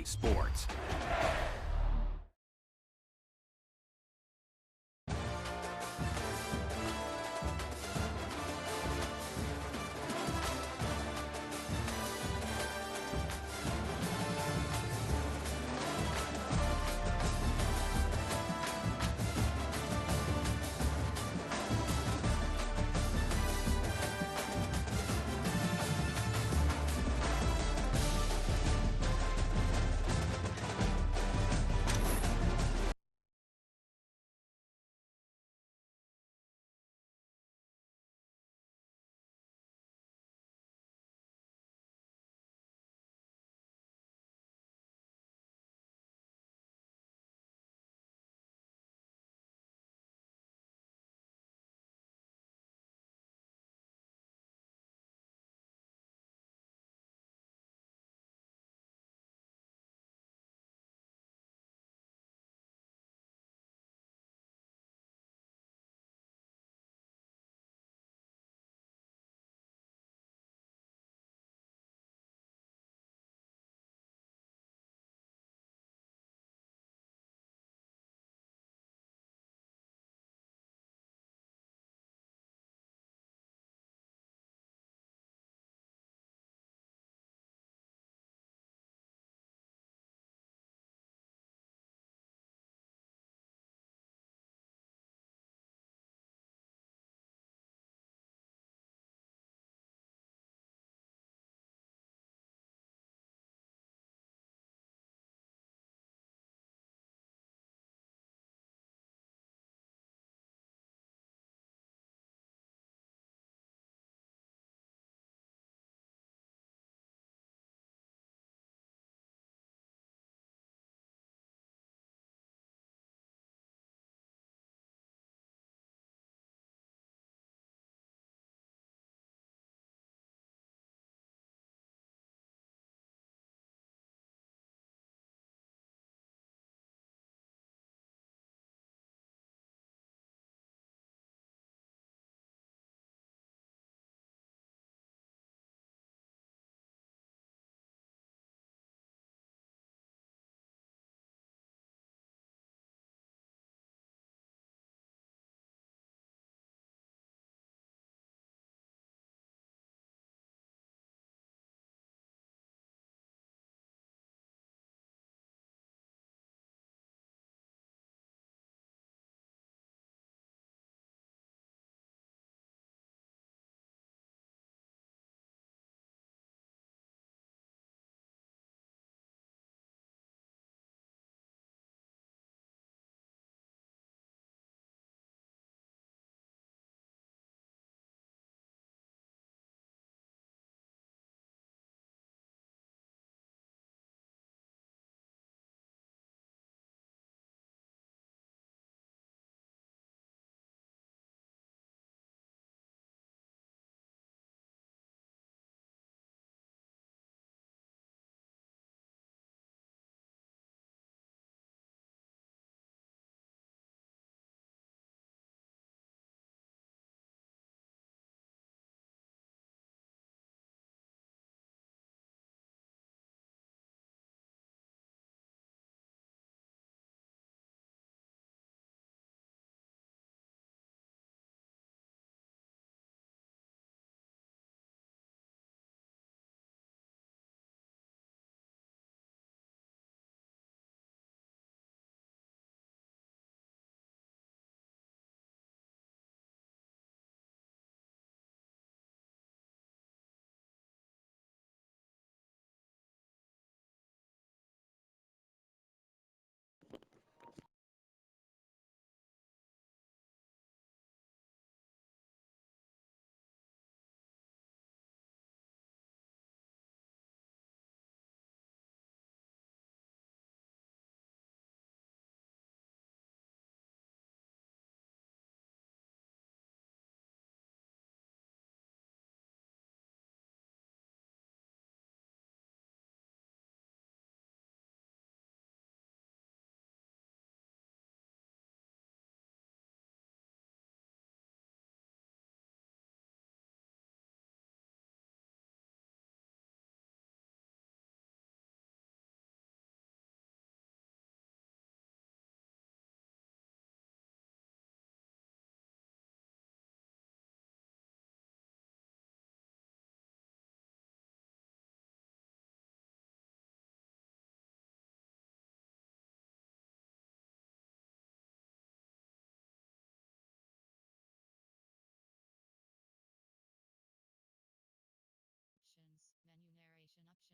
sports.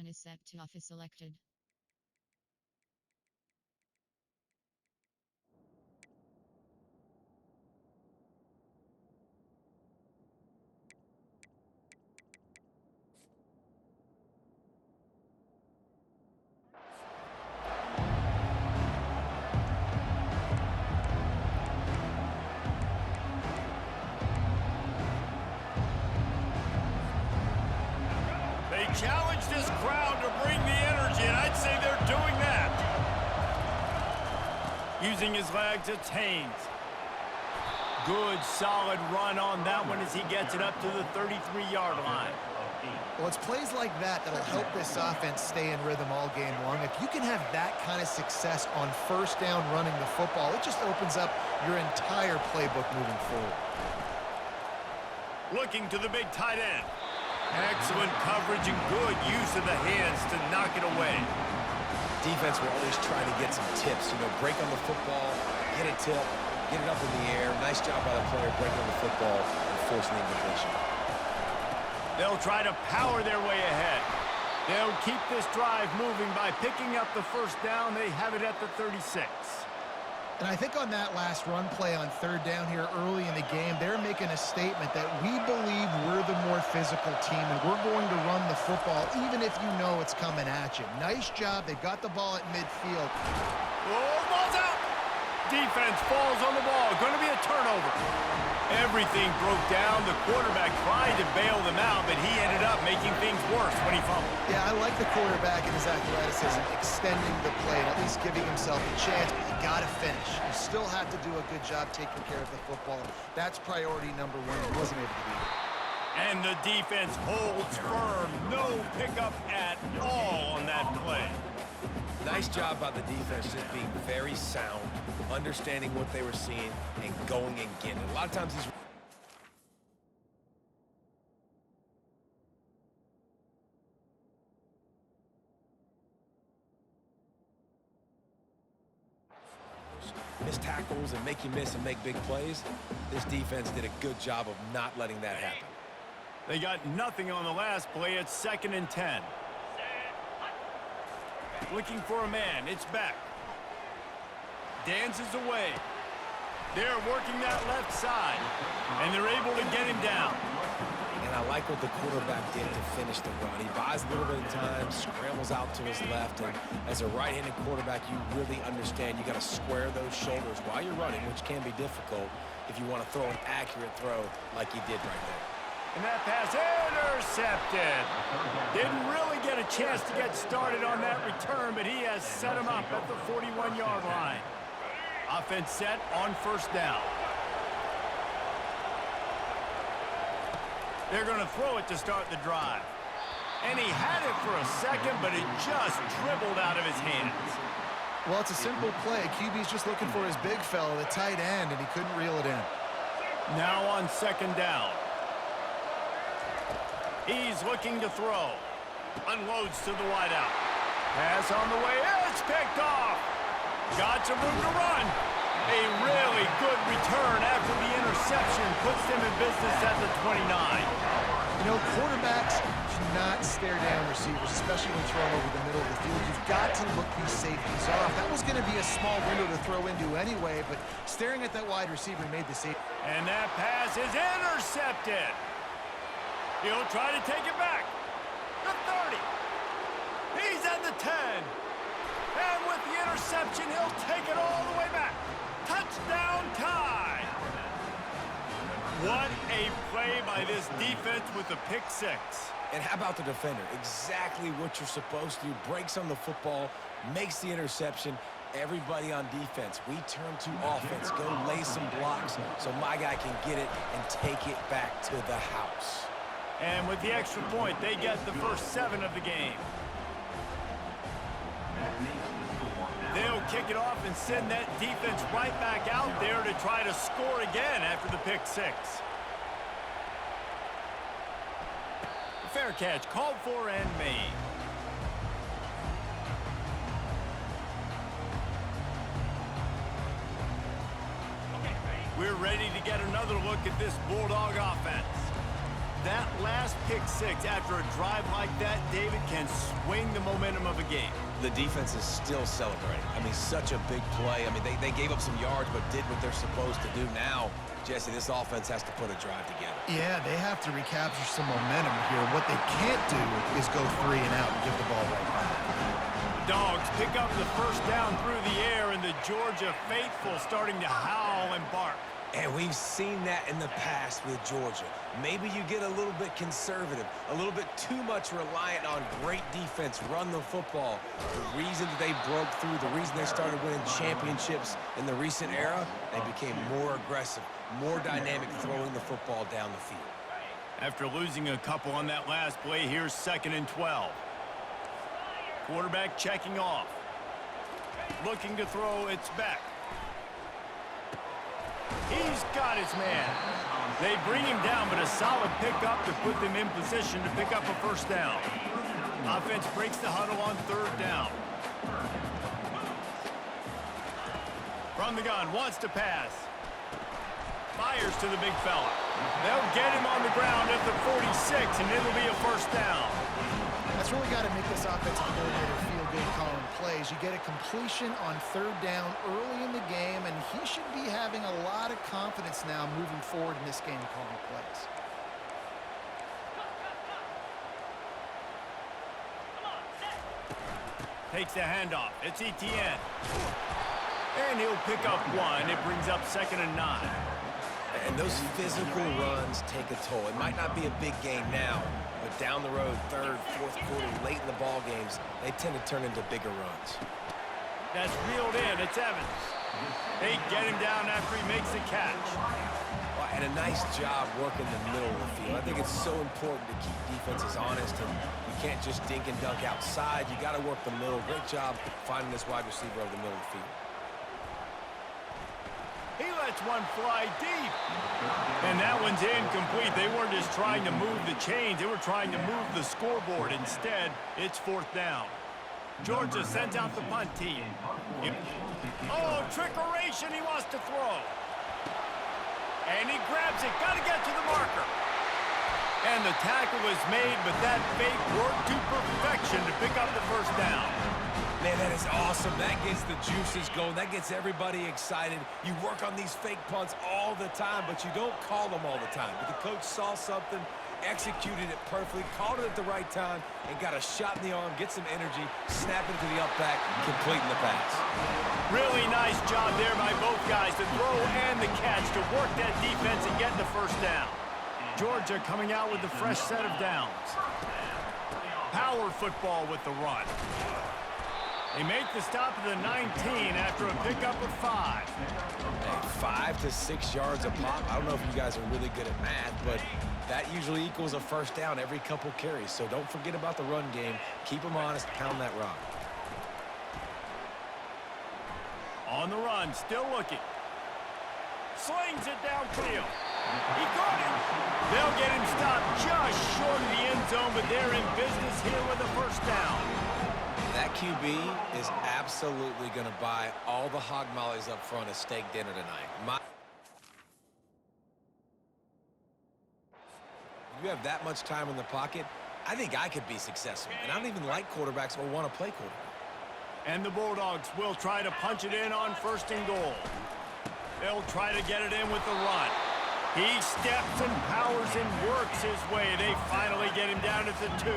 Weapon is set to off is selected. They challenge this crowd to bring the energy, and I'd say they're doing that. Using his legs, it's Haynes. Good, solid run on that one as he gets it up to the 33-yard line. Well, it's plays like that that'll help this offense stay in rhythm all game long. If you can have that kind of success on first down running the football, it just opens up your entire playbook moving forward. Looking to the big tight end. Excellent coverage and good use of the hands to knock it away. Defense will always try to get some tips. Break on the football, get a tip, get it up in the air. Nice job by the player breaking on the football and forcing the incompletion. They'll try to power their way ahead. They'll keep this drive moving by picking up the first down. They have it at the 36. And I think on that last run play on third down here early in the game, they're making a statement that we believe we're the more physical team and we're going to run the football even if you know it's coming at you. Nice job. They got the ball at midfield. Oh, ball's out. Defense falls on the ball. Going to be a turnover. Everything broke down. The quarterback tried to bail them out, but he ended up making things worse when he fumbled. Yeah, I like the quarterback and his athleticism, extending the play and at least giving himself a chance, but you got to finish. You still have to do a good job taking care of the football. That's priority number one. He wasn't able to do that. And the defense holds firm. No pickup at all on that play. Nice job by the defense just being very sound, understanding what they were seeing, and going and getting it. A lot of times these... miss tackles and make you miss and make big plays. This defense did a good job of not letting that happen. They got nothing on the last play. It's 2nd and 10. Looking for a man. It's Beck. Dances away. They're working that left side, and they're able to get him down. And I like what the quarterback did to finish the run. He buys a little bit of time, scrambles out to his left, and as a right-handed quarterback, you really understand you got to square those shoulders while you're running, which can be difficult if you want to throw an accurate throw like he did right there. And that pass intercepted. Didn't really get a chance to get started on that return, but he has set him up at the 41-yard line. Offense set on first down. They're going to throw it to start the drive. And he had it for a second, but it just dribbled out of his hands. Well, it's a simple play. QB's just looking for his big fella, the tight end, and he couldn't reel it in. Now on 2nd down. He's looking to throw. Unloads to the wideout. Pass on the way. It's picked off. Got some room to run. A really good return after the interception puts them in business at the 29. Quarterbacks cannot stare down receivers, especially when thrown over the middle of the field. You've got to look these safeties off. That was going to be a small window to throw into anyway, but staring at that wide receiver made the safety. And that pass is intercepted. He'll try to take it back. The 30. He's at the 10. And with the interception, he'll take it all the way back. Touchdown tie. What a play by this defense with the pick six. And how about the defender? Exactly what you're supposed to do. Breaks on the football, makes the interception. Everybody on defense, we turn to offense. Go lay some blocks so my guy can get it and take it back to the house. And with the extra point, they get the first 7 of the game. They'll kick it off and send that defense right back out there to try to score again after the pick six. Fair catch called for and made. We're ready to get another look at this Bulldog offense. that last pick six after a drive like that, David, can swing the momentum of a game. The defense is still celebrating. I mean, such a big play. I mean, they gave up some yards but did what they're supposed to do. Now, Jesse, this offense has to put a drive together. Yeah, they have to recapture some momentum here. What they can't do is go 3 and out and give the ball right back. Dogs pick up the first down through the air, and the Georgia faithful starting to howl and bark. And we've seen that in the past with Georgia. Maybe you get a little bit conservative, a little bit too much reliant on great defense, run the football. The reason that they broke through, the reason they started winning championships in the recent era, they became more aggressive, more dynamic throwing the football down the field. After losing a couple on that last play, here's 2nd and 12. Quarterback checking off. Looking to throw, it's back. He's got his man. They bring him down, but a solid pickup to put them in position to pick up a first down. Offense breaks the huddle on 3rd down. From the gun, wants to pass. Fires to the big fella. They'll get him on the ground at the 46, and it'll be a first down. That's really got to make this offensive coordinator feel good calling plays. You get a completion on 3rd down early in the game, and he should be having a lot of confidence now moving forward in this game calling plays. Takes the handoff. It's Etienne. And he'll pick up 1. It brings up 2nd and 9. And those physical runs take a toll. It might not be a big game now, but down the road, 3rd, 4th quarter, late in the ball games, they tend to turn into bigger runs. That's reeled in. It's Evans. They get him down after he makes the catch. Well, and a nice job working the middle of the field. I think it's so important to keep defenses honest, and you can't just dink and dunk outside. You got to work the middle. Great job finding this wide receiver over the middle of the field. He lets one fly deep. And that one's incomplete. They weren't just trying to move the chains. They were trying to move the scoreboard. Instead, it's 4th down. Georgia sends out the punt team. Oh, trickeration. He wants to throw. And he grabs it. Got to get to the marker. And the tackle was made, but that fake worked to perfection to pick up the first down. Man, that is awesome. That gets the juices going. That gets everybody excited. You work on these fake punts all the time, but you don't call them all the time. But the coach saw something, executed it perfectly, called it at the right time, and got a shot in the arm, get some energy, snap it to the up back, completing the pass. Really nice job there by both guys, the throw and the catch, to work that defense and get the first down. Georgia coming out with a fresh set of downs. Power football with the run. They make the stop at the 19 after a pickup of 5. Hey, 5 to 6 yards a pop. I don't know if you guys are really good at math, but that usually equals a first down every couple carries. So don't forget about the run game. Keep them honest. Pound that rock. On the run, still looking. Slings it downfield. He caught it. They'll get him stopped just short of the end zone, but they're in business here with a first down. That QB is absolutely going to buy all the hog mollies up front at steak dinner tonight. You have that much time in the pocket, I think I could be successful. And I don't even like quarterbacks or want to play quarterback. And the Bulldogs will try to punch it in on 1st and goal. They'll try to get it in with the run. He steps and powers and works his way. They finally get him down at the 2.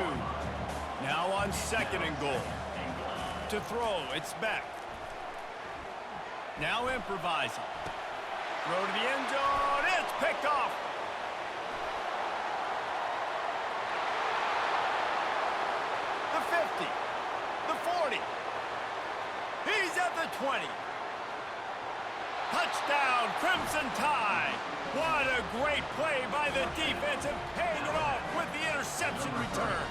Now on 2nd and goal. To throw, it's back. Now improvising. Throw to the end zone. It's picked off. The 50. The 40. He's at the 20. Touchdown, Crimson Tide. What a great play by the defense, and paying it off with the interception return.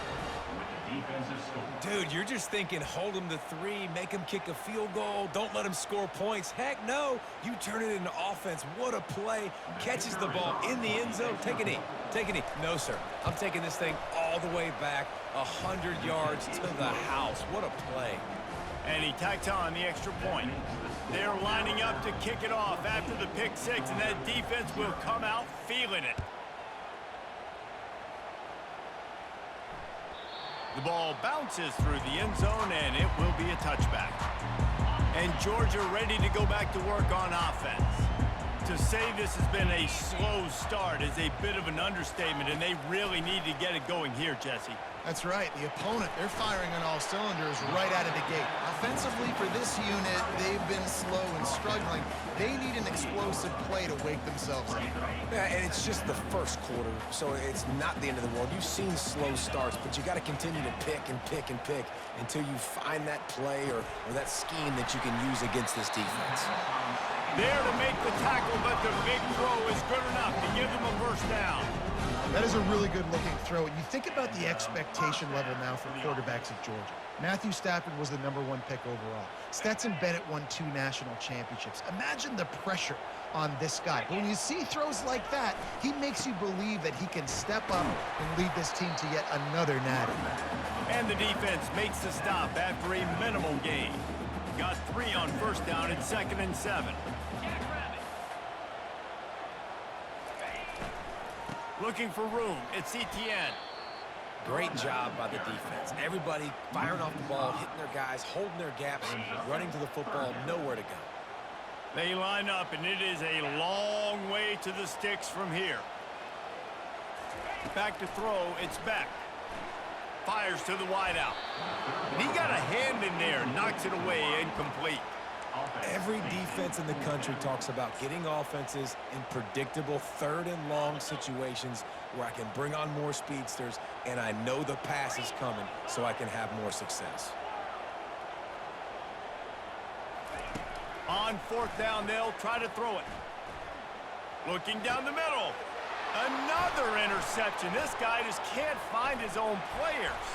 Dude, you're just thinking, hold him to 3, make him kick a field goal, don't let him score points. Heck no, you turn it into offense. What a play. Catches the ball in the end zone. Take a knee. Take a knee. No, sir. I'm taking this thing all the way back, 100 yards to the house. What a play. And he tacks on the extra point. They're lining up to kick it off after the pick 6, and that defense will come out feeling it. The ball bounces through the end zone, and it will be a touchback. And Georgia ready to go back to work on offense. To say this has been a slow start is a bit of an understatement, and they really need to get it going here, Jesse. That's right. The opponent, they're firing on all cylinders right out of the gate. Offensively, for this unit, they've been slow and struggling. They need an explosive play to wake themselves up. Yeah, and it's just the first quarter, so it's not the end of the world. You've seen slow starts, but you got to continue to pick and pick and pick until you find that play or that scheme that you can use against this defense. There to make the tackle, but the big throw is good enough to give them a first down. That is a really good-looking throw. You think about the expectation level now for quarterbacks at Georgia. Matthew Stafford was the #1 pick overall. Stetson Bennett won 2 national championships. Imagine the pressure on this guy. But when you see throws like that, he makes you believe that he can step up and lead this team to yet another natty. And the defense makes the stop after a minimal gain. Got 3 on first down and 2nd and 7. Looking for room. It's ETN. Great job by the defense. Everybody firing off the ball, hitting their guys, holding their gaps, running to the football, nowhere to go. They line up, and it is a long way to the sticks from here. Back to throw. It's Beck. Fires to the wideout. And he got a hand in there, knocks it away, incomplete. Every defense in the country talks about getting offenses in predictable 3rd and long situations where I can bring on more speedsters and I know the pass is coming so I can have more success. On 4th down, they'll try to throw it. Looking down the middle. Another interception. This guy just can't find his own players.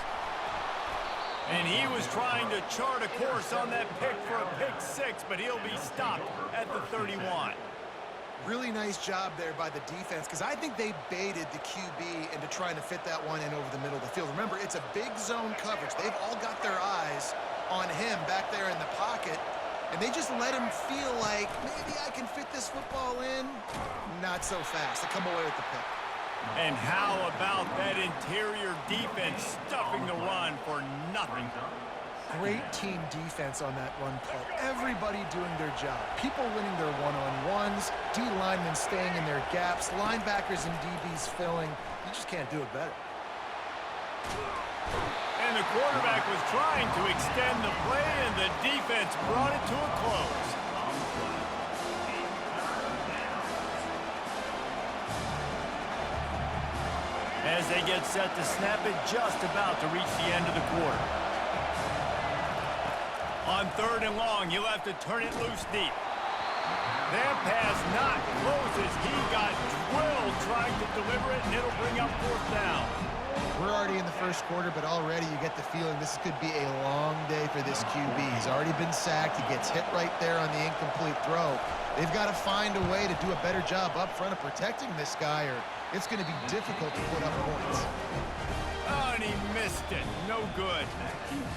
And he was trying to chart a course on that pick for a pick 6, but he'll be stopped at the 31. Really nice job there by the defense, because I think they baited the QB into trying to fit that one in over the middle of the field. Remember, it's a big zone coverage. They've all got their eyes on him back there in the pocket, and they just let him feel like, maybe I can fit this football in. Not so fast. They come away with the pick. And how about that interior defense stuffing the run for nothing? Great team defense on that run play. Everybody doing their job. People winning their one-on-ones, D linemen staying in their gaps, linebackers and DBs filling. You just can't do it better. And the quarterback was trying to extend the play, and the defense brought it to a close. As they get set to snap it, just about to reach the end of the quarter. On 3rd and long, he'll have to turn it loose deep. That pass not closes. He got drilled trying to deliver it, and it'll bring up 4th down. We're already in the first quarter, but already you get the feeling this could be a long day for this QB. He's already been sacked. He gets hit right there on the incomplete throw. They've got to find a way to do a better job up front of protecting this guy, or it's going to be difficult to put up points. Oh, and he missed it. No good.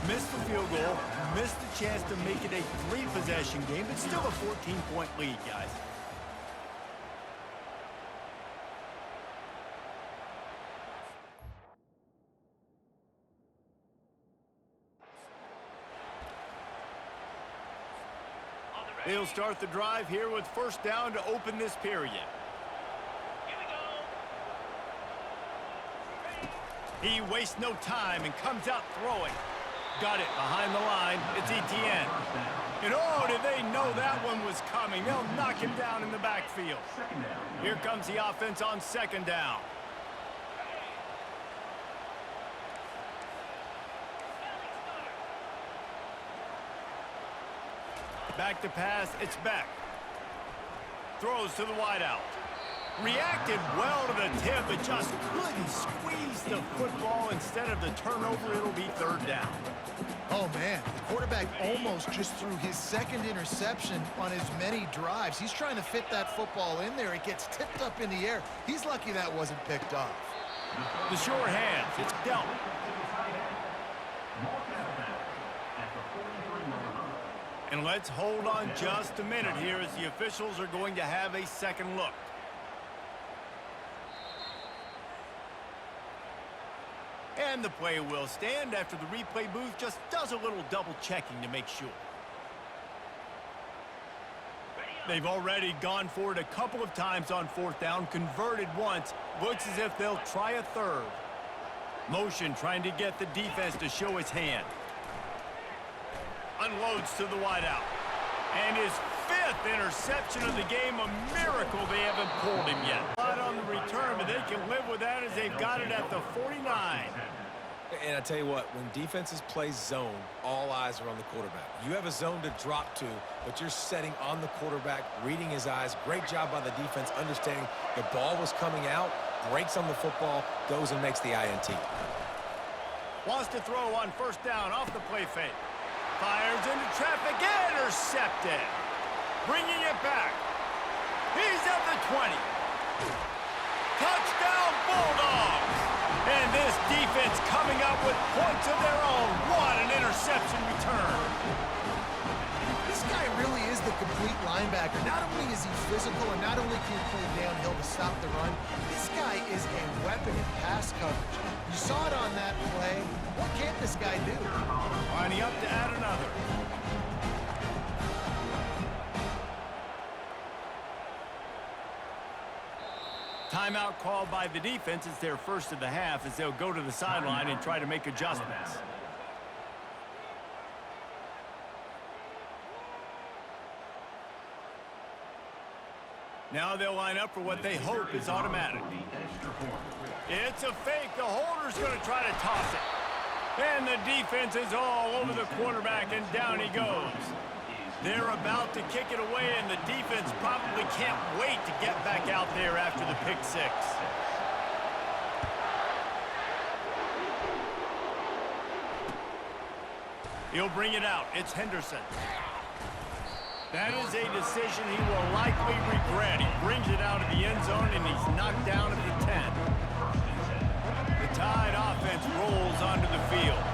Missed the field goal, missed the chance to make it a 3-possession game, but still a 14-point lead, guys. They'll start the drive here with 1st down to open this period. He wastes no time and comes out throwing. Got it behind the line. It's ETN. And oh, did they know that one was coming? They'll knock him down in the backfield. Here comes the offense on 2nd down. Back to pass, it's Beck. Throws to the wideout. Reacted well to the tip, but just couldn't squeeze the football. Instead of the turnover, it'll be 3rd down. Oh, man, the quarterback almost just threw his 2nd interception on as many drives. He's trying to fit that football in there. It gets tipped up in the air. He's lucky that wasn't picked off. The sure hands, it's dealt. And let's hold on just a minute here as the officials are going to have a second look. And the play will stand after the replay booth just does a little double checking to make sure. They've already gone for it a couple of times on fourth down, converted once. Looks as if they'll try a third. Motion trying to get the defense to show his hand. Unloads to the wideout. And his 5th interception of the game, a miracle they haven't pulled him yet. Not on the return, but they can live with that as they've got it at the 49. And I tell you what, when defenses play zone, all eyes are on the quarterback. You have a zone to drop to, but you're setting on the quarterback, reading his eyes. Great job by the defense, understanding the ball was coming out, breaks on the football, goes and makes the INT. Wants to throw on first down off the play fake. Fires into traffic, intercepted. Bringing it back. He's at the 20. Touchdown, Bulldogs! And this defense coming up with points of their own. What an interception return. This guy really is the complete linebacker. Not only is he physical and not only can he play downhill to stop the run, this guy is a weapon in pass coverage. You saw it on that play. What can't this guy do? Lining up to add another. Timeout called by the defense. It's their first of the half as they'll go to the sideline and try to make adjustments. Now they'll line up for what they hope is automatic. It's a fake. The holder's going to try to toss it. And the defense is all over the quarterback, and down he goes. They're about to kick it away, and the defense probably can't wait to get back out there after the pick six. He'll bring it out. It's Henderson. That is a decision he will likely regret. He brings it out of the end zone, and he's knocked down at the 10. The Tide offense rolls onto the field.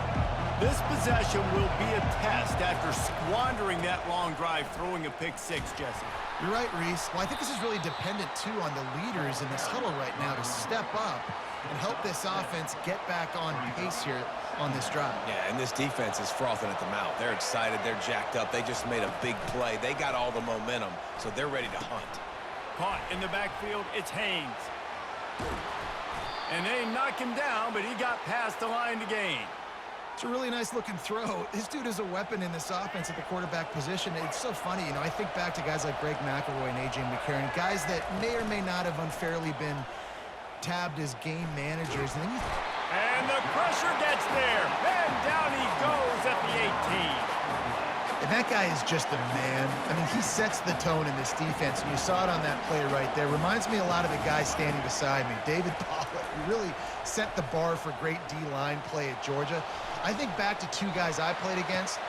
This possession will be a test after squandering that long drive, throwing a pick six, Jesse. You're right, Reese. Well, I think this is really dependent, too, on the leaders in this huddle right now to step up and help this offense get back on pace here on this drive. Yeah, and this defense is frothing at the mouth. They're excited. They're jacked up. They just made a big play. They got all the momentum, so they're ready to hunt. Caught in the backfield, it's Haynes. And they knock him down, but he got past the line to gain. It's a really nice-looking throw. This dude is a weapon in this offense at the quarterback position. It's so funny, you know, I think back to guys like Greg McElroy and A.J. McCarron, guys that may or may not have unfairly been tabbed as game managers. And the pressure gets there. And down he goes at the 18. And that guy is just a man. I mean, he sets the tone in this defense, and you saw it on that play right there. Reminds me a lot of the guy standing beside me, David Pollock, who really set the bar for great D-line play at Georgia. I think back to two guys I played against.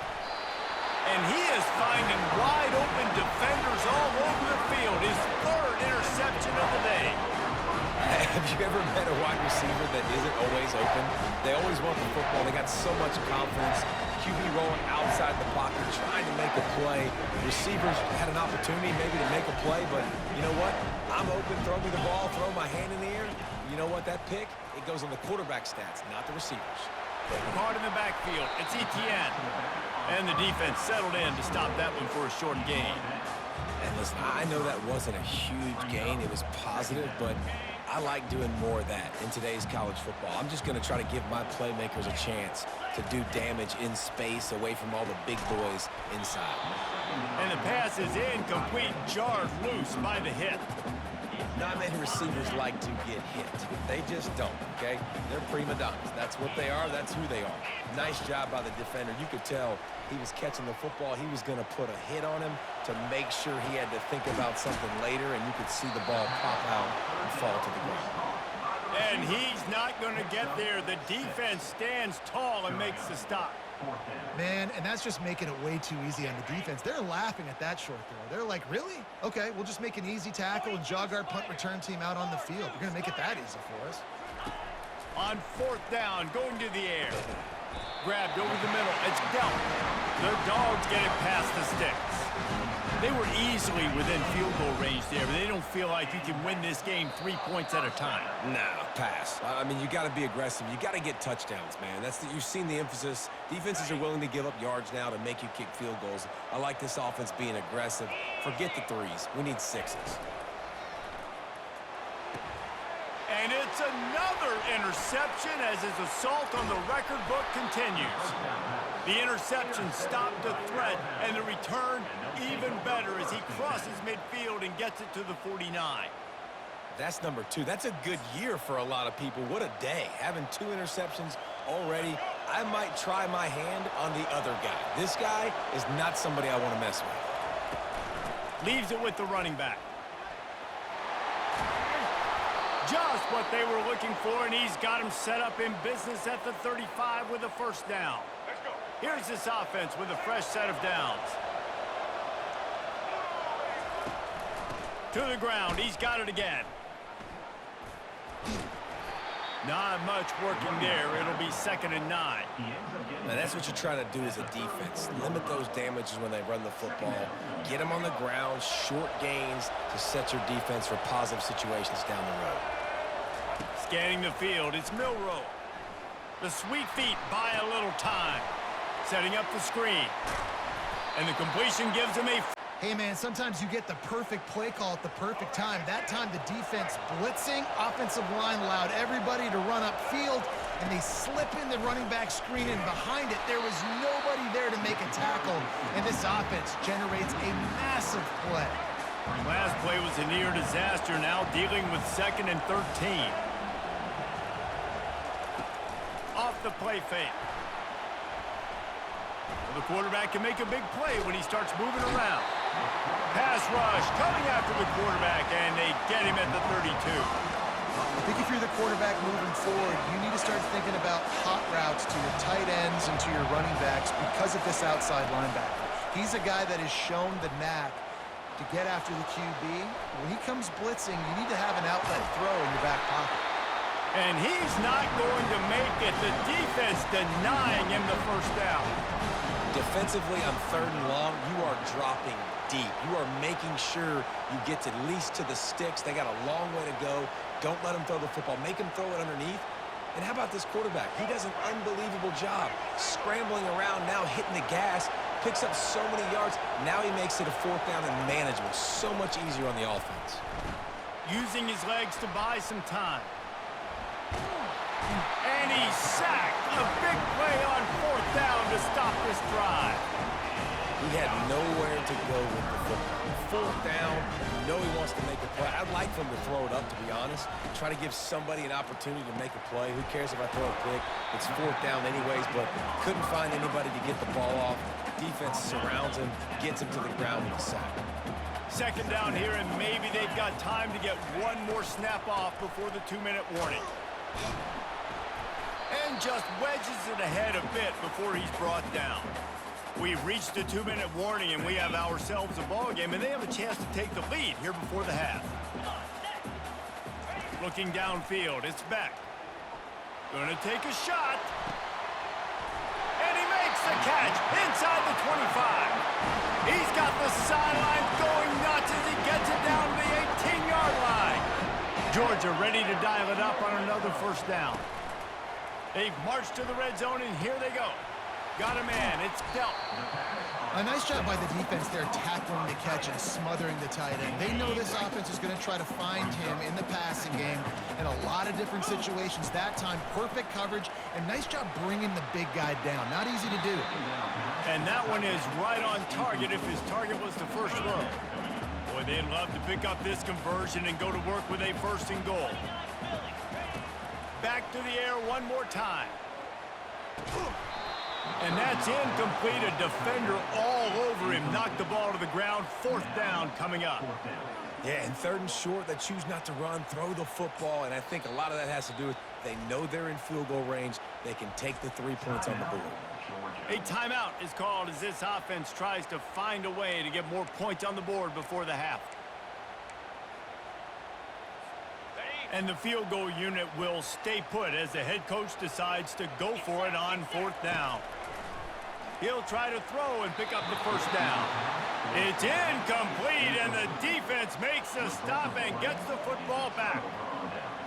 And he is finding wide open defenders all over the field. His 3rd interception of the day. Have you ever met a wide receiver that isn't always open? They always want the football. They got so much confidence. QB rolling outside the pocket, trying to make a play. Receivers had an opportunity maybe to make a play, but you know what? I'm open, throw me the ball, throw my hand in the air. You know what? That pick, it goes on the quarterback stats, not the receivers. Caught in the backfield. It's Etienne. And the defense settled in to stop that one for a short gain. And listen, I know that wasn't a huge gain. It was positive, but I like doing more of that in today's college football. I'm just going to try to give my playmakers a chance to do damage in space away from all the big boys inside. And the pass is incomplete, jarred loose by the hit. Not many receivers like to get hit. They just don't, okay? They're prima donnas. That's what they are. That's who they are. Nice job by the defender. You could tell he was catching the football. He was going to put a hit on him to make sure he had to think about something later, and you could see the ball pop out and fall to the ground. And he's not going to get there. The defense stands tall and makes the stop. Man, and that's just making it way too easy on the defense. They're laughing at that short throw. They're like, really? Okay, we'll just make an easy tackle and jog our punt return team out on the field. You're going to make it that easy for us. On 4th down, going to the air. Grabbed over the middle. It's dealt. The Dogs get it past the sticks. They were easily within field goal range there, but they don't feel like you can win this game 3 points at a time. No, pass. I mean, you got to be aggressive. You got to get touchdowns, man. You've seen the emphasis. Defenses are willing to give up yards now to make you kick field goals. I like this offense being aggressive. Forget the threes. We need sixes. And it's another interception as his assault on the record book continues. The interception stopped the threat, and the return even better as he crosses midfield and gets it to the 49. That's number 2. That's a good year for a lot of people. What a day. Having 2 interceptions already. I might try my hand on the other guy. This guy is not somebody I want to mess with. Leaves it with the running back. Just what they were looking for, and he's got him set up in business at the 35 with a first down. Here's this offense with a fresh set of downs. To the ground. He's got it again. Not much working there. It'll be 2nd and 9. Now, that's what you're trying to do as a defense. Limit those damages when they run the football. Get them on the ground, short gains to set your defense for positive situations down the road. Scanning the field, it's Milroe. The sweet feet buy a little time. Setting up the screen. And the completion gives him a... Hey, man, sometimes you get the perfect play call at the perfect time. That time, the defense blitzing, offensive line allowed everybody to run upfield, and they slip in the running back screen, and behind it, there was nobody there to make a tackle, and this offense generates a massive play. Last play was a near disaster, now dealing with 2nd and 13. Off the play fake. Well, the quarterback can make a big play when he starts moving around. Pass rush coming after the quarterback, and they get him at the 32. I think if you're the quarterback moving forward, you need to start thinking about hot routes to your tight ends and to your running backs because of this outside linebacker. He's a guy that has shown the knack to get after the QB. When he comes blitzing, you need to have an outlet throw in your back pocket. And he's not going to make it. The defense denying him the first down. Defensively, on 3rd and long, you are dropping deep. You are making sure you get at least to the sticks. They got a long way to go. Don't let them throw the football. Make them throw it underneath. And how about this quarterback? He does an unbelievable job scrambling around, now hitting the gas, picks up so many yards. Now he makes it a 4th down and manageable. So much easier on the offense. Using his legs to buy some time. And he's sacked. A big play on 4th down to stop this drive. He had nowhere to go with the football. 4th down, you know he wants to make a play. I'd like for him to throw it up, to be honest. Try to give somebody an opportunity to make a play. Who cares if I throw a pick? It's 4th down anyways, but couldn't find anybody to get the ball off. Defense surrounds him, gets him to the ground with a sack. 2nd down here, and maybe they've got time to get one more snap off before the 2-minute warning. And just wedges it ahead a bit before he's brought down. We've reached the 2-minute warning, and we have ourselves a ball game, and they have a chance to take the lead here before the half. Looking downfield, it's Beck. Gonna take a shot. And he makes the catch inside the 25. He's got the sideline going nuts as he gets it down to the 18-yard line. Georgia ready to dial it up on another 1st down. They've marched to the red zone, and here they go. Got a man. It's Delp. A nice job by the defense there tackling the catch and smothering the tight end. They know this offense is going to try to find him in the passing game in a lot of different situations. That time, perfect coverage, and nice job bringing the big guy down. Not easy to do. And that one is right on target if his target was the first throw. Boy, they'd love to pick up this conversion and go to work with a 1st and goal. Back to the air one more time. And that's incomplete. A defender all over him. Knocked the ball to the ground. 4th down coming up. Yeah, and 3rd and short, they choose not to run, throw the football, and I think a lot of that has to do with they know they're in field goal range. They can take the 3 points on the board. A timeout is called as this offense tries to find a way to get more points on the board before the half. And the field goal unit will stay put as the head coach decides to go for it on 4th down. He'll try to throw and pick up the 1st down. It's incomplete, and the defense makes a stop and gets the football back.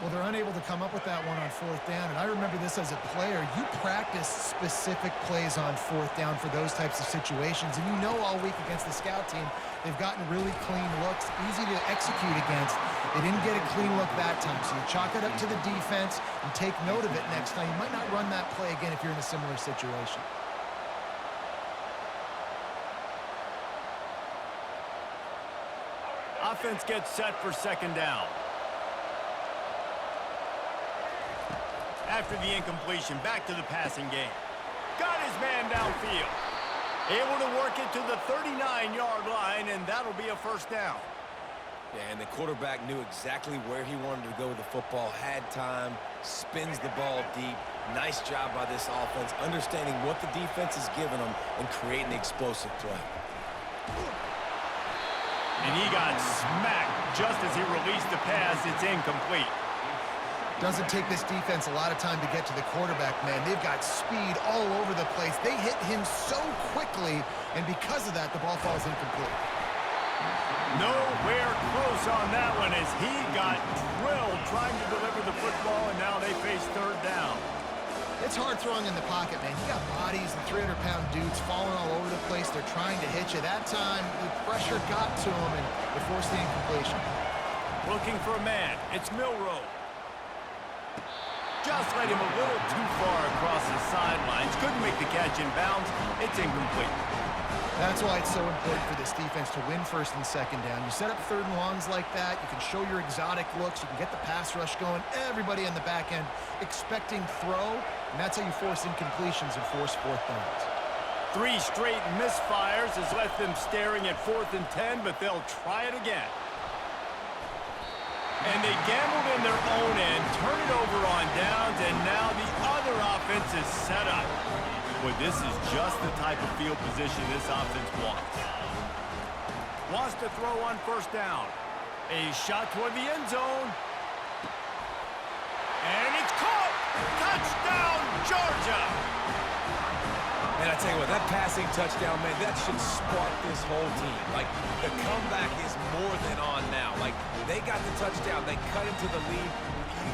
Well, they're unable to come up with that one on fourth down, and I remember this as a player. You practice specific plays on fourth down for those types of situations, and you know all week against the scout team, they've gotten really clean looks, easy to execute against. They didn't get a clean look that time, so you chalk it up to the defense and take note of it next time. You might not run that play again if you're in a similar situation. Offense gets set for second down. After the incompletion, back to the passing game. Got his man downfield. Able to work it to the 39-yard line, and that'll be a first down. Yeah, and the quarterback knew exactly where he wanted to go with the football, had time, spins the ball deep. Nice job by this offense, understanding what the defense is giving them and creating the explosive play. And he got smacked just as he released the pass. It's incomplete. Doesn't take this defense a lot of time to get to the quarterback, man. They've got speed all over the place. They hit him so quickly, and because of that, the ball falls incomplete. Nowhere close on that one as he got drilled trying to deliver the football, and now they face third down. It's hard throwing in the pocket, man. You got bodies and 300-pound dudes falling all over the place. They're trying to hit you. That time, the pressure got to him, and they forced the incompletion. Looking for a man. It's Milroe. Just led him a little too far across the sidelines. Couldn't make the catch in bounds. It's incomplete. That's why it's so important for this defense to win first and second down. You set up third and longs like that. You can show your exotic looks. You can get the pass rush going. Everybody in the back end expecting throw, and that's how you force incompletions and force fourth downs. 3 straight misfires has left them staring at 4th and 10, but they'll try it again. And they gambled in their own end, turn it over on downs, and now the other offense is set up. Boy, this is just the type of field position this offense wants. Wants to throw on first down. A shot toward the end zone. And it's caught! Touchdown, Georgia! And I tell you what, that passing touchdown, man, that should spark this whole team. Like, the comeback is more than on now. Like, they got the touchdown. They cut into the lead.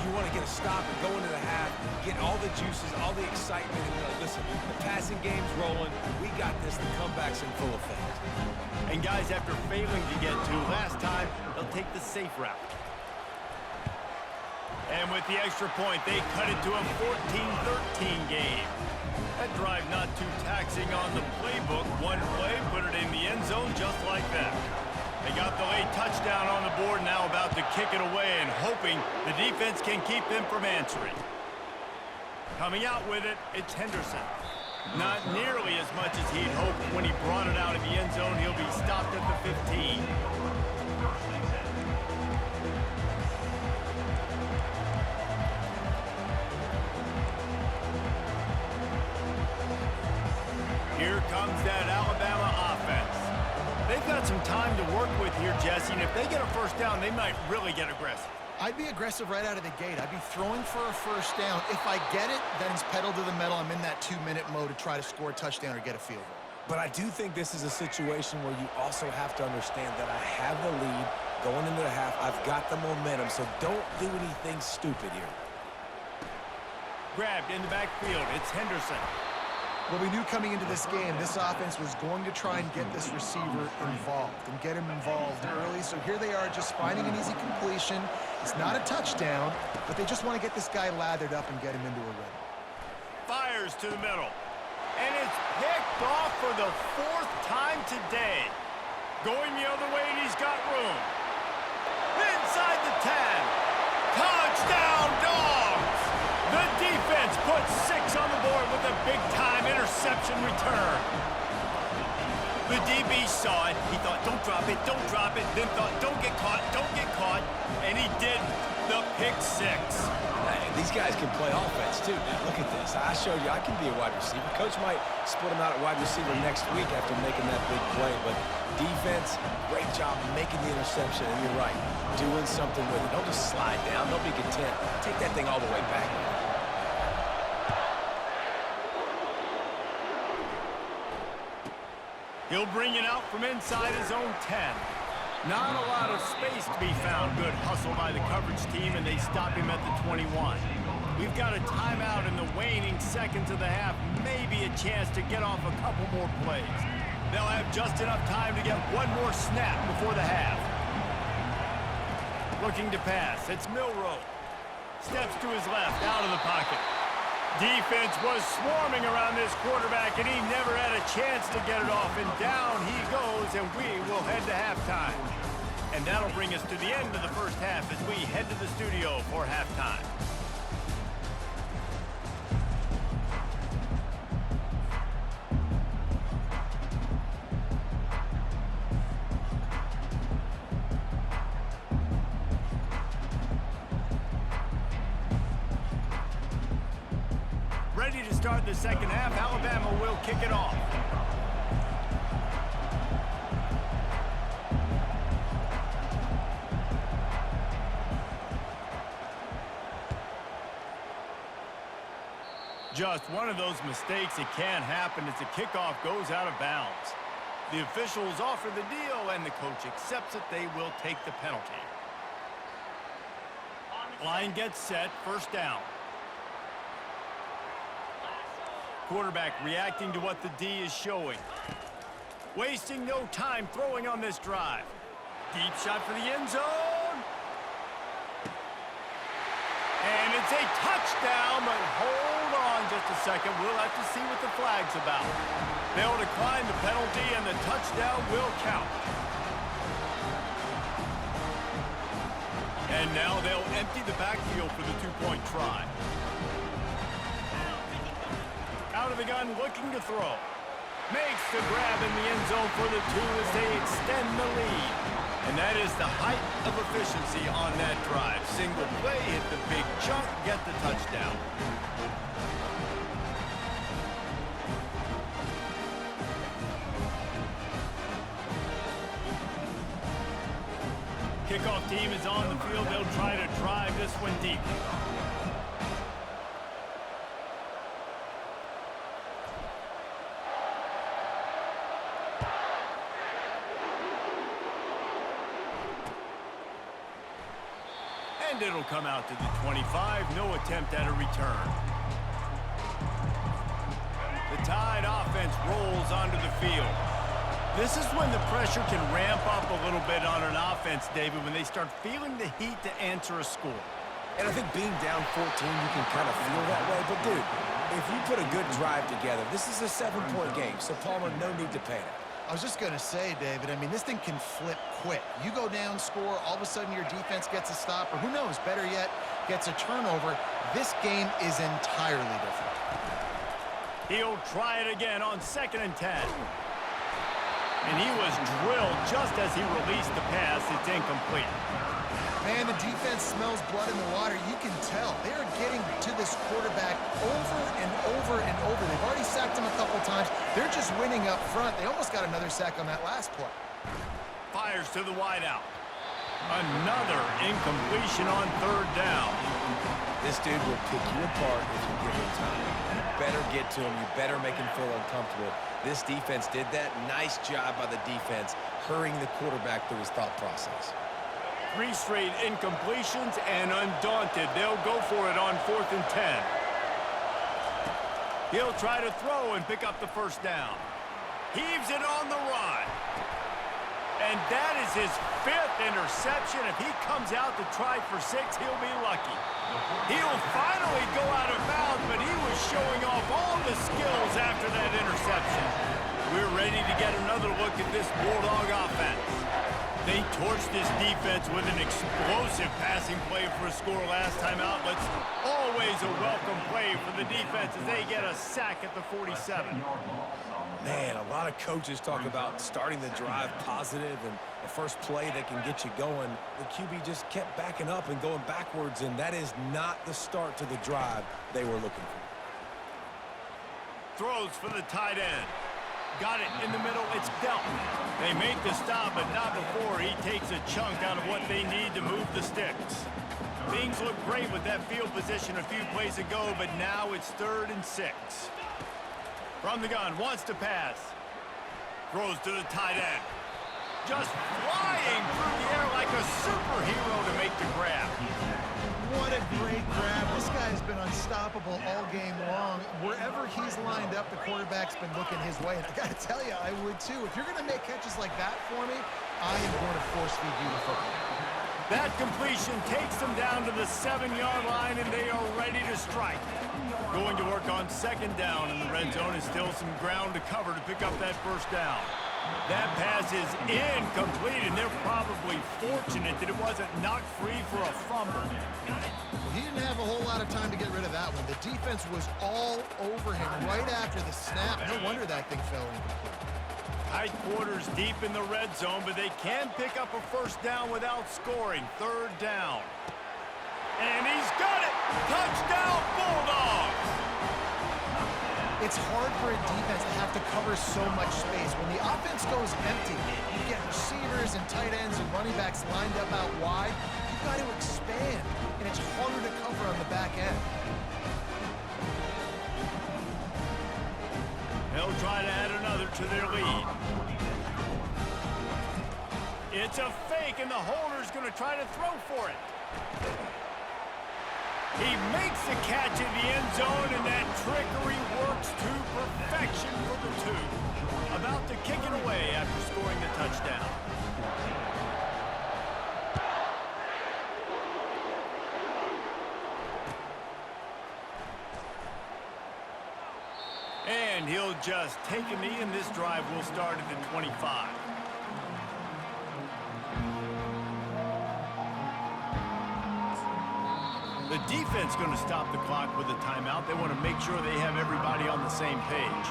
You want to get a stop and go into the half, get all the juices, all the excitement, and you're like, listen, the passing game's rolling. We got this. The comeback's in full effect. And guys, after failing to get to last time, they'll take the safe route. And with the extra point, they cut it to a 14-13 game. That drive not too taxing on the playbook. One play, put it in the end zone just like that. They got the late touchdown on the board, now about to kick it away and hoping the defense can keep them from answering. Coming out with it, it's Henderson. Not nearly as much as he'd hoped when he brought it out of the end zone. He'll be stopped at the 15. Here comes that Alabama offense. They've got some time to work with here, Jesse, and if they get a first down, they might really get aggressive. I'd be aggressive right out of the gate. I'd be throwing for a first down. If I get it, then it's pedal to the metal. I'm in that 2-minute mode to try to score a touchdown or get a field goal. But I do think this is a situation where you also have to understand that I have the lead going into the half. I've got the momentum, so don't do anything stupid here. Grabbed in the backfield. It's Henderson. Well, we knew coming into this game, this offense was going to try and get this receiver involved and get him involved early. So here they are just finding an easy completion. It's not a touchdown, but they just want to get this guy lathered up and get him into a rhythm. Fires to the middle. And it's picked off for the 4th time today. Going the other way, and he's got room. Inside the 10. Touchdown, Dogs! The defense puts 6 on the board with a big-time interception return. The DB saw it. He thought, don't drop it, don't drop it. Then thought, don't get caught, don't get caught. And he did the pick 6. Hey, these guys can play offense, too. Now, look at this. I showed you I can be a wide receiver. Coach might split him out at wide receiver next week after making that big play. But defense, great job making the interception. And you're right, doing something with it. Don't just slide down. Don't be content. Take that thing all the way back. He'll bring it out from inside his own 10. Not a lot of space to be found. Good hustle by the coverage team, and they stop him at the 21. We've got a timeout in the waning seconds of the half. Maybe a chance to get off a couple more plays. They'll have just enough time to get one more snap before the half. Looking to pass. It's Milroe. Steps to his left, out of the pocket. Defense was swarming around this quarterback, and he never had a chance to get it off. And down he goes, and we will head to halftime. And that'll bring us to the end of the first half as we head to the studio for halftime. Ready to start the second half. Alabama will kick it off. Just one of those mistakes that can happen as the kickoff goes out of bounds. The officials offer the deal, and the coach accepts it. They will take the penalty. Line gets set, first down. Quarterback reacting to what the D is showing. Wasting no time throwing on this drive. Deep shot for the end zone. And it's a touchdown, but hold on just a second. We'll have to see what the flag's about. They'll decline the penalty, and the touchdown will count. And now they'll empty the backfield for the two-point try. Out of the gun, looking to throw. Makes the grab in the end zone for the two as they extend the lead. And that is the height of efficiency on that drive. Single play, hit the big chunk, get the touchdown. Kickoff team is on the field. They'll try to drive this one deep. And it'll come out to the 25. No attempt at a return. The Tide offense rolls onto the field. This is when the pressure can ramp up a little bit on an offense, David, when they start feeling the heat to answer a score. And I think being down 14, you can kind of feel that way. But, dude, if you put a good drive together, this is a 7-point game. So, Palmer, no need to panic. I was just going to say, David, I mean, this thing can flip quick. You go down, score, all of a sudden your defense gets a stop, or who knows, better yet, gets a turnover. This game is entirely different. He'll try it again on 2nd and 10. And he was drilled just as he released the pass. It's incomplete. Man, the defense smells blood in the water. You can tell. They are getting to this quarterback over and over and over. They've already sacked him a couple times. They're just winning up front. They almost got another sack on that last play. Fires to the wideout. Another incompletion on 3rd down. This dude will pick you apart if you give him time. You better get to him. You better make him feel uncomfortable. This defense did that. Nice job by the defense, hurrying the quarterback through his thought process. 3 straight incompletions, and undaunted, they'll go for it on 4th and 10. He'll try to throw and pick up the first down. Heaves it on the run. And that is his 5th interception. If he comes out to try for 6, he'll be lucky. He'll finally go out of bounds, but he was showing off all the skills after that interception. We're ready to get another look at this Bulldog offense. They torched this defense with an explosive passing play for a score last time out. But always a welcome play for the defense as they get a sack at the 47. Man, a lot of coaches talk about starting the drive positive and the first play that can get you going. The QB just kept backing up and going backwards, and that is not the start to the drive they were looking for. Throws for the tight end. Got it in the middle. It's dealt. They make the stop, but not before he takes a chunk out of what they need to move the sticks. Things look great with that field position a few plays ago, but now it's 3rd and 6. From the gun, wants to pass. Throws to the tight end. Just flying through the air like a superhero to make the grab. What a great grab. This guy's been unstoppable all game long. Wherever he's lined up, the quarterback's been looking his way. And I got to tell you, I would too. If you're going to make catches like that for me, I am going to force feed you the football. That completion takes them down to the 7-yard line, and they are ready to strike. Going to work on second down, and the red zone is still some ground to cover to pick up that first down. That pass is incomplete, and they're probably fortunate that it wasn't knocked free for a fumble. He didn't have a whole lot of time to get rid of that one. The defense was all over him right after the snap. No wonder that thing fell incomplete. Tight quarters deep in the red zone, but they can pick up a first down without scoring. Third down. And he's got it! Touchdown, Bulldogs! It's hard for a defense to have to cover so much space. When the offense goes empty, you get receivers and tight ends and running backs lined up out wide. You've got to expand, and it's harder to cover on the back end. They'll try to add another to their lead. It's a fake, and the holder's going to try to throw for it. He makes the catch in the end zone, and that trickery works to perfection for the two. About to kick it away after scoring the touchdown. And he'll just take a knee, and this drive will start at the 25. The defense going to stop the clock with a timeout. They want to make sure they have everybody on the same page.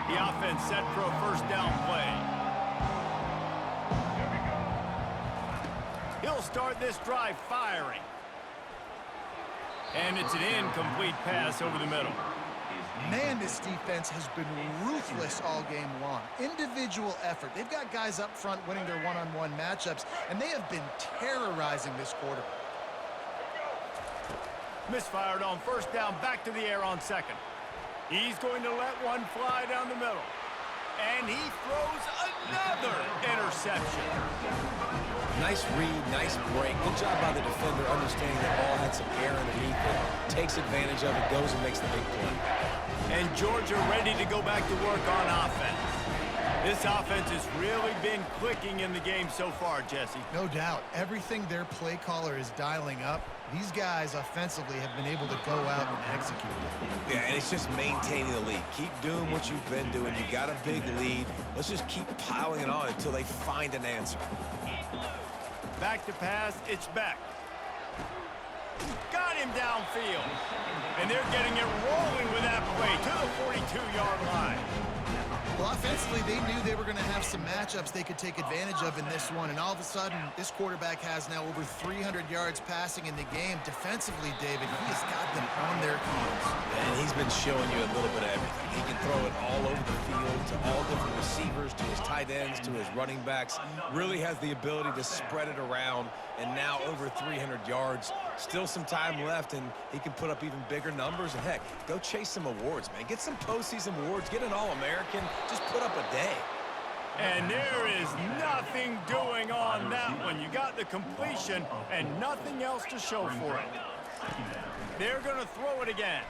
The offense set for a first down play. He'll start this drive firing. And it's an incomplete pass over the middle. Man, this defense has been ruthless all game long. Individual effort. They've got guys up front winning their one-on-one matchups, and they have been terrorizing this quarterback. Misfired on first down, back to the air on second. He's going to let one fly down the middle. And he throws another interception. Nice read, nice break. Good job by the defender understanding the ball had some air underneath it. Takes advantage of it, goes and makes the big play. And Georgia ready to go back to work on offense. This offense has really been clicking in the game so far, Jesse. No doubt. Everything their play caller is dialing up, these guys offensively have been able to go out and execute it. Yeah, and it's just maintaining the lead. Keep doing what you've been doing. You got a big lead. Let's just keep piling it on until they find an answer. Back to pass, it's Beck. Got him downfield. And they're getting it rolling with that play to the 42-yard line. Well, offensively, they knew they were going to have some matchups they could take advantage of in this one, and all of a sudden, this quarterback has now over 300 yards passing in the game. Defensively, David, he has got them on their heels. And he's been showing you a little bit of everything. He can throw it all over the field to all different receivers, to his tight ends, to his running backs. Really has the ability to spread it around, and now over 300 yards. Still some time left, and he can put up even bigger numbers. And, heck, go chase some awards, man. Get some postseason awards. Get an All-American. Just put up a day. And there is nothing doing on that one. You got the completion and nothing else to show for it. They're going to throw it again.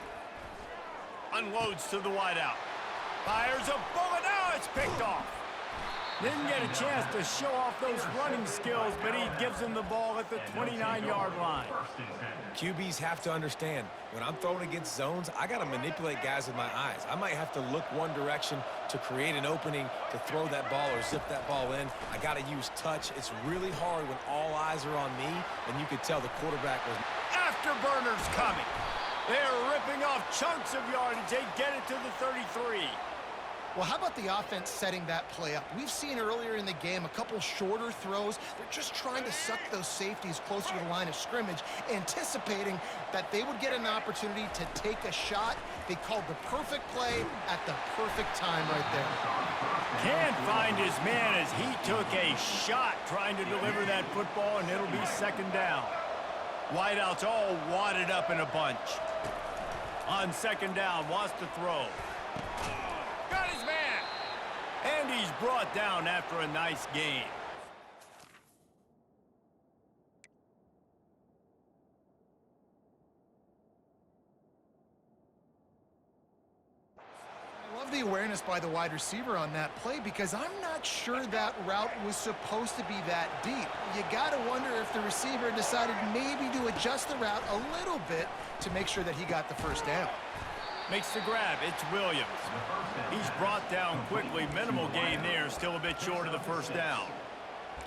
Unloads to the wideout. Fires a bullet. Now it's picked off. Didn't get a chance to show off those running skills, but he gives him the ball at the 29-yard line. QBs have to understand, when I'm throwing against zones, I got to manipulate guys with my eyes. I might have to look one direction to create an opening to throw that ball or zip that ball in. I got to use touch. It's really hard when all eyes are on me, and you could tell the quarterback was... Afterburners coming. They're ripping off chunks of yardage. They get it to the 33. Well, how about the offense setting that play up? We've seen earlier in the game a couple shorter throws. They're just trying to suck those safeties closer to the line of scrimmage, anticipating that they would get an opportunity to take a shot. They called the perfect play at the perfect time right there. Can't find his man as he took a shot trying to deliver that football, and it'll be second down. Wideouts all wadded up in a bunch. On second down, wants to throw. Got his man. And he's brought down after a nice gain. The awareness by the wide receiver on that play, because I'm not sure that route was supposed to be that deep. You got to wonder if the receiver decided maybe to adjust the route a little bit to make sure that he got the first down. Makes the grab. It's Williams. He's brought down quickly. Minimal gain there. Still a bit short of the first down.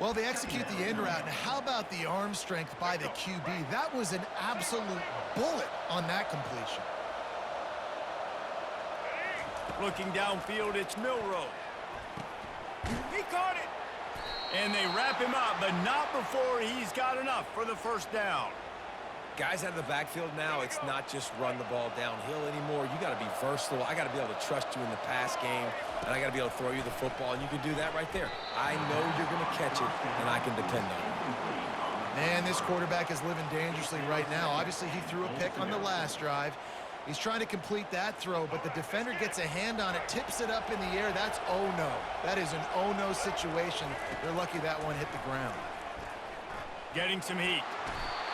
Well, they execute the end route. And how about the arm strength by the QB? That was an absolute bullet on that completion. Looking downfield, it's Milroe. He caught it. And they wrap him up, but not before he's got enough for the first down. Guys out of the backfield now, it's not just run the ball downhill anymore. You got to be versatile. I got to be able to trust you in the pass game, and I got to be able to throw you the football, and you can do that right there. I know you're going to catch it, and I can depend on it. Man, this quarterback is living dangerously right now. Obviously, he threw a pick on the last drive. He's trying to complete that throw, but the defender gets a hand on it, tips it up in the air. That's oh-no. That is an oh-no situation. They're lucky that one hit the ground. Getting some heat.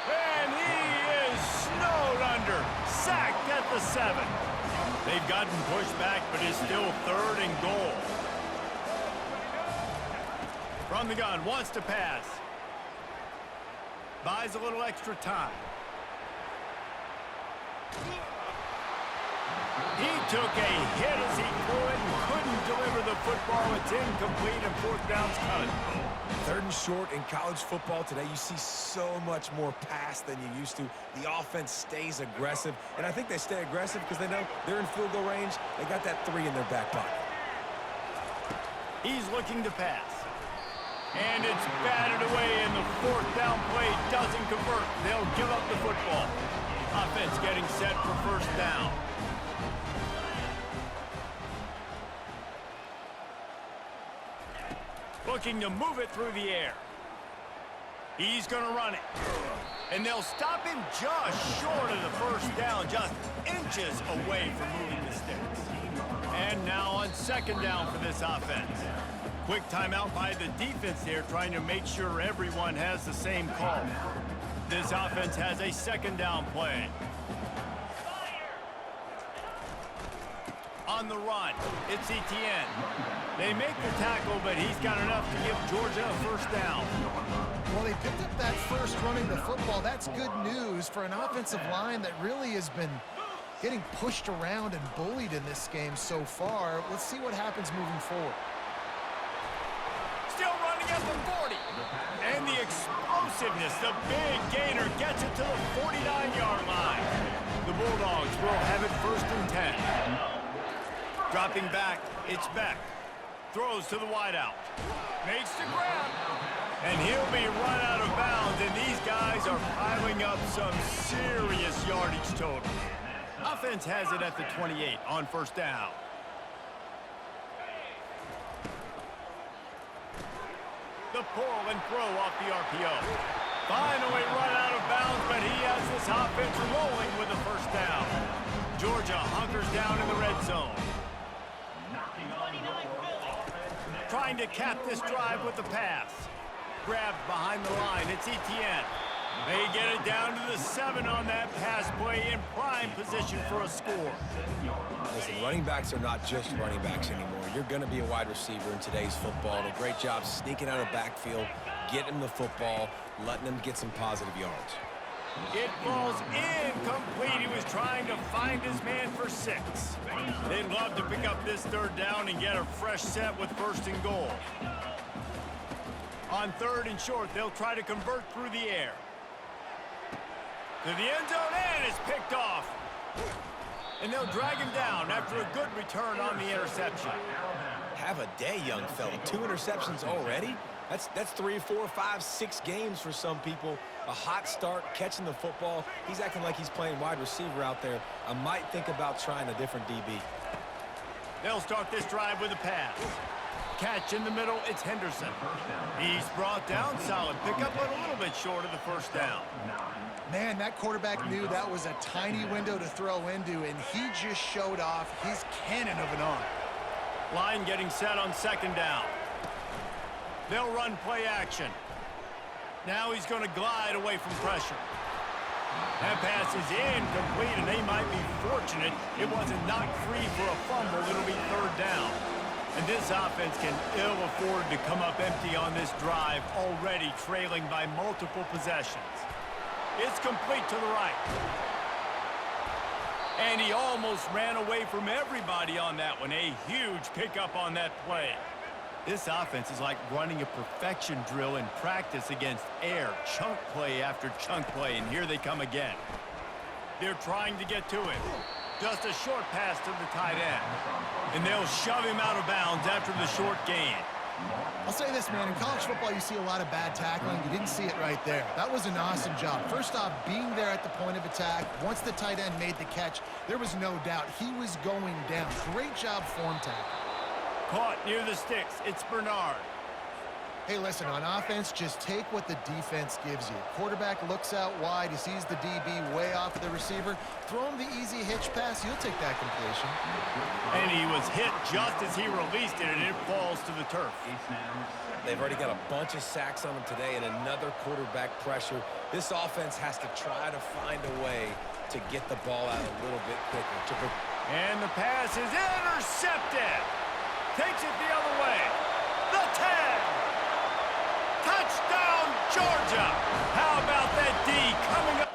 And he is snowed under. Sacked at the 7. They've gotten pushed back, but it's still 3rd and goal. From the gun, wants to pass. Buys a little extra time. He took a hit as he threw it and couldn't deliver the football. It's incomplete and 4th down's coming. 3rd and short in college football today. You see so much more pass than you used to. The offense stays aggressive, and I think they stay aggressive because they know they're in field goal range. They got that 3 in their back pocket. He's looking to pass. And it's batted away, and the 4th down play doesn't convert. They'll give up the football. Offense getting set for first down. Looking to move it through the air. He's going to run it. And they'll stop him just short of the first down, just inches away from moving the sticks. And now on second down for this offense. Quick timeout by the defense there, trying to make sure everyone has the same call. This offense has a second down play. On the run, it's Etienne. They make the tackle, but he's got enough to give Georgia a first down. Well, they picked up that first running the football. That's good news for an offensive line that really has been getting pushed around and bullied in this game so far. Let's see what happens moving forward. Still running at the 40. And the explosiveness, the big gainer gets it to the 49-yard line. The Bulldogs will have it 1st and 10. Dropping back, it's Beck. Throws to the wideout. Makes the grab. And he'll be run out of bounds, and these guys are piling up some serious yardage total. Offense has it at the 28 on first down. The pull and throw off the RPO. Finally run out of bounds, but he has this offense rolling with a first down. Georgia hunkers down in the red zone. Trying to cap this drive with the pass. Grabbed behind the line. It's Etienne. They get it down to the 7 on that pass play in prime position for a score. Listen, running backs are not just running backs anymore. You're going to be a wide receiver in today's football. And a great job sneaking out of the backfield, getting them the football, letting them get some positive yards. It falls incomplete. He was trying to find his man for 6. They'd love to pick up this 3rd down and get a fresh set with 1st and goal. On 3rd and short, they'll try to convert through the air. To the end zone, and it's picked off. And they'll drag him down after a good return on the interception. Have a day, young fella. 2 interceptions already? That's 3, 4, 5, 6 games for some people. A hot start, catching the football. He's acting like he's playing wide receiver out there. I might think about trying a different DB. They'll start this drive with a pass. Catch in the middle, it's Henderson. He's brought down, solid pickup, but a little bit short of the first down. Man, that quarterback knew that was a tiny window to throw into, and he just showed off his cannon of an arm. Line getting set on second down. They'll run play action. Now he's going to glide away from pressure. That pass is incomplete, and they might be fortunate it wasn't knocked free for a fumble. It'll be third down. And this offense can ill afford to come up empty on this drive, already trailing by multiple possessions. It's complete to the right. And he almost ran away from everybody on that one. A huge pickup on that play. This offense is like running a perfection drill in practice against air. Chunk play after chunk play, and here they come again. They're trying to get to him. Just a short pass to the tight end. And they'll shove him out of bounds after the short gain. I'll say this, man. In college football, you see a lot of bad tackling. You didn't see it right there. That was an awesome job. First off, being there at the point of attack. Once the tight end made the catch, there was no doubt he was going down. Great job form tackle. Caught near the sticks. It's Bernard. Hey, listen, on offense, just take what the defense gives you. Quarterback looks out wide. He sees the DB way off of the receiver. Throw him the easy hitch pass. He'll take that completion. And he was hit just as he released it, and it falls to the turf. They've already got a bunch of sacks on them today and another quarterback pressure. This offense has to try to find a way to get the ball out a little bit quicker. And the pass is intercepted. Takes it the other way. The 10. Touchdown, Georgia. How about that D coming up?